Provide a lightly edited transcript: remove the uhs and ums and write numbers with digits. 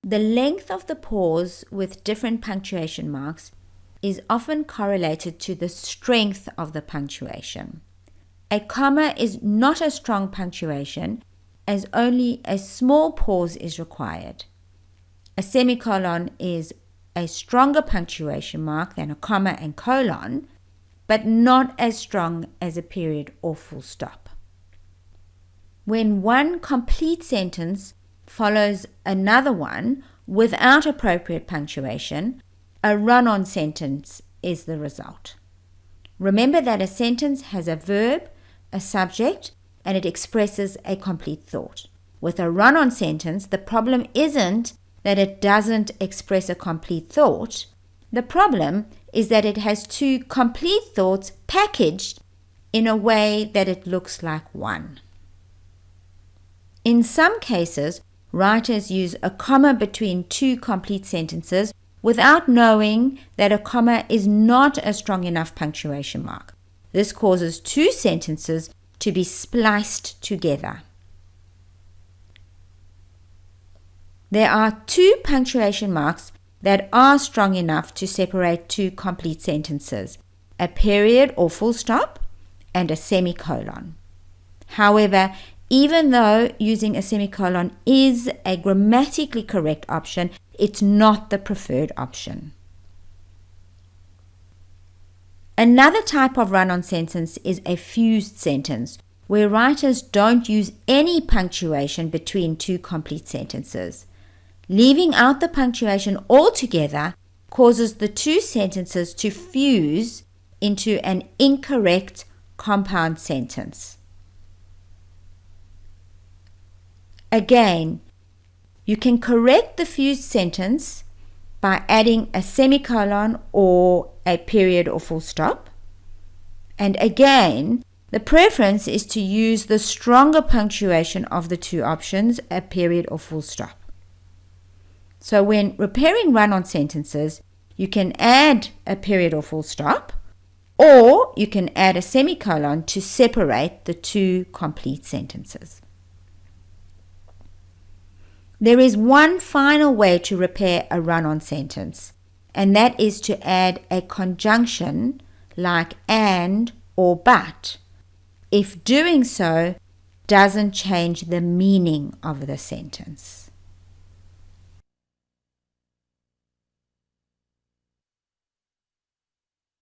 The length of the pause with different punctuation marks is often correlated to the strength of the punctuation. A comma is not a strong punctuation as only a small pause is required. A semicolon is a stronger punctuation mark than a comma and colon, but not as strong as a period or full stop. When one complete sentence follows another one without appropriate punctuation, a run-on sentence is the result. Remember that a sentence has a verb, a subject, and it expresses a complete thought. With a run-on sentence, the problem isn't that it doesn't express a complete thought. The problem is that it has two complete thoughts packaged in a way that it looks like one. In some cases, writers use a comma between two complete sentences without knowing that a comma is not a strong enough punctuation mark. This causes two sentences to be spliced together. There are two punctuation marks that are strong enough to separate two complete sentences: a period or full stop and a semicolon. However, even though using a semicolon is a grammatically correct option, it's not the preferred option. Another type of run-on sentence is a fused sentence, where writers don't use any punctuation between two complete sentences. Leaving out the punctuation altogether causes the two sentences to fuse into an incorrect compound sentence. Again, you can correct the fused sentence by adding a semicolon or a period or full stop. And again, the preference is to use the stronger punctuation of the two options, a period or full stop. So when repairing run-on sentences, you can add a period or full stop, or you can add a semicolon to separate the two complete sentences. There is one final way to repair a run-on sentence, and that is to add a conjunction like and or but, if doing so doesn't change the meaning of the sentence.